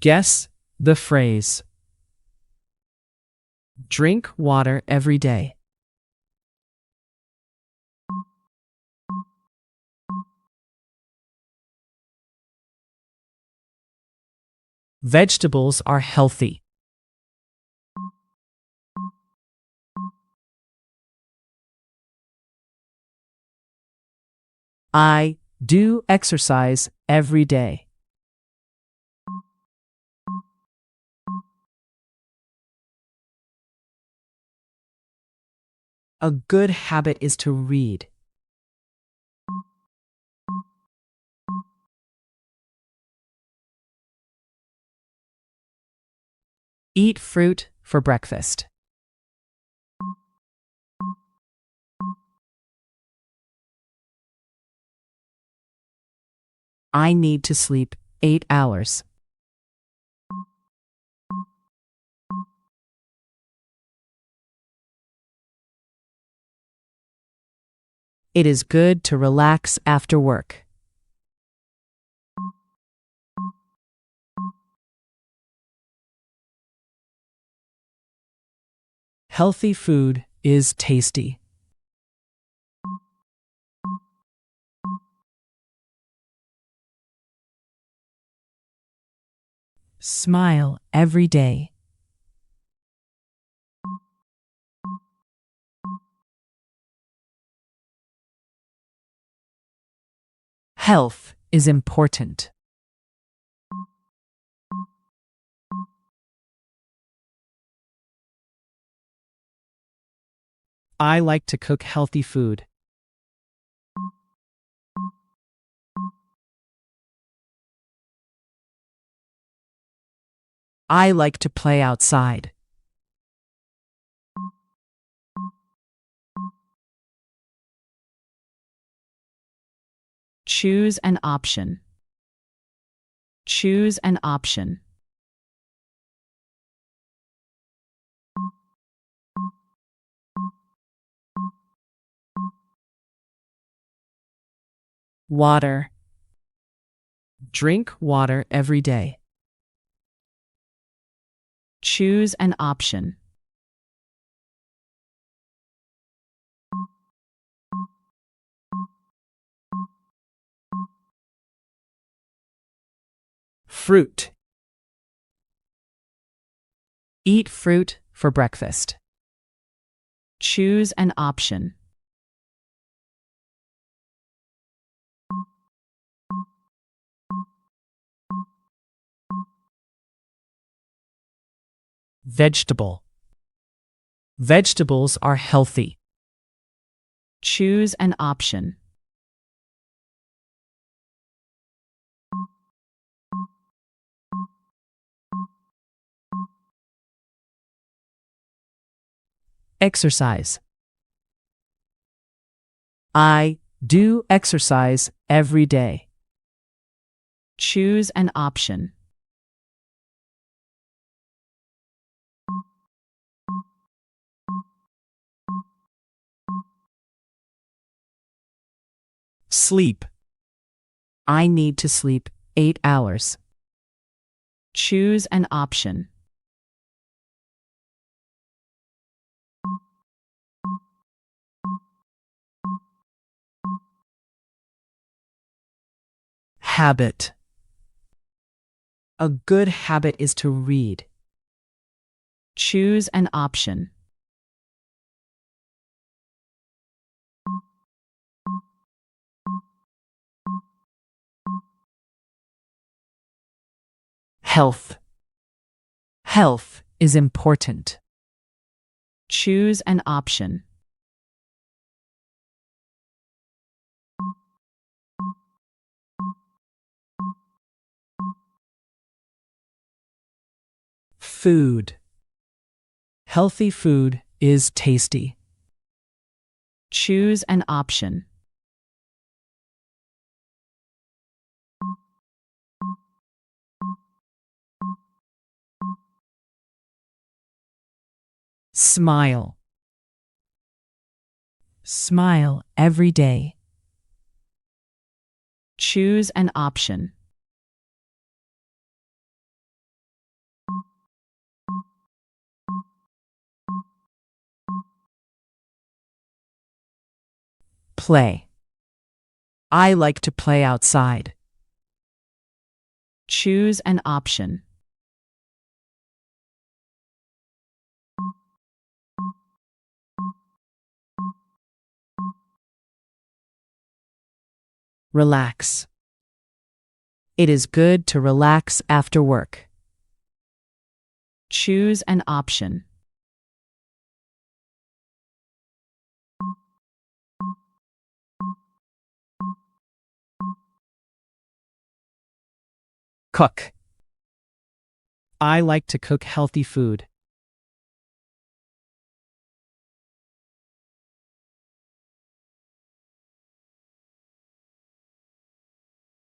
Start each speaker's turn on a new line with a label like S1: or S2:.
S1: Guess the phrase. Drink water every day. Vegetables are healthy. I do exercise every day. A good habit is to read. Eat fruit for breakfast. I need to sleep 8 hours. It is good to relax after work. Healthy food is tasty. Smile every day. Health is important. I like to cook healthy food. I like to play outside. Choose an option. Choose an option. Water. Drink water every day. Choose an option. Fruit. Eat fruit for breakfast. Choose an option. Vegetable. Vegetables are healthy. Choose an option. Exercise. I do exercise every day. Choose an option. Sleep. I need to sleep 8 hours. Choose an option. Habit. A good habit is to read. Choose an option. Health. Health is important. Choose an option. Food. Healthy food is tasty. Choose an option. Smile. Smile every day. Choose an option.
S2: Play. I like to play outside.
S1: Choose an option.
S2: Relax. It is good to relax after work.
S1: Choose an option.
S2: Cook. I like to cook healthy food.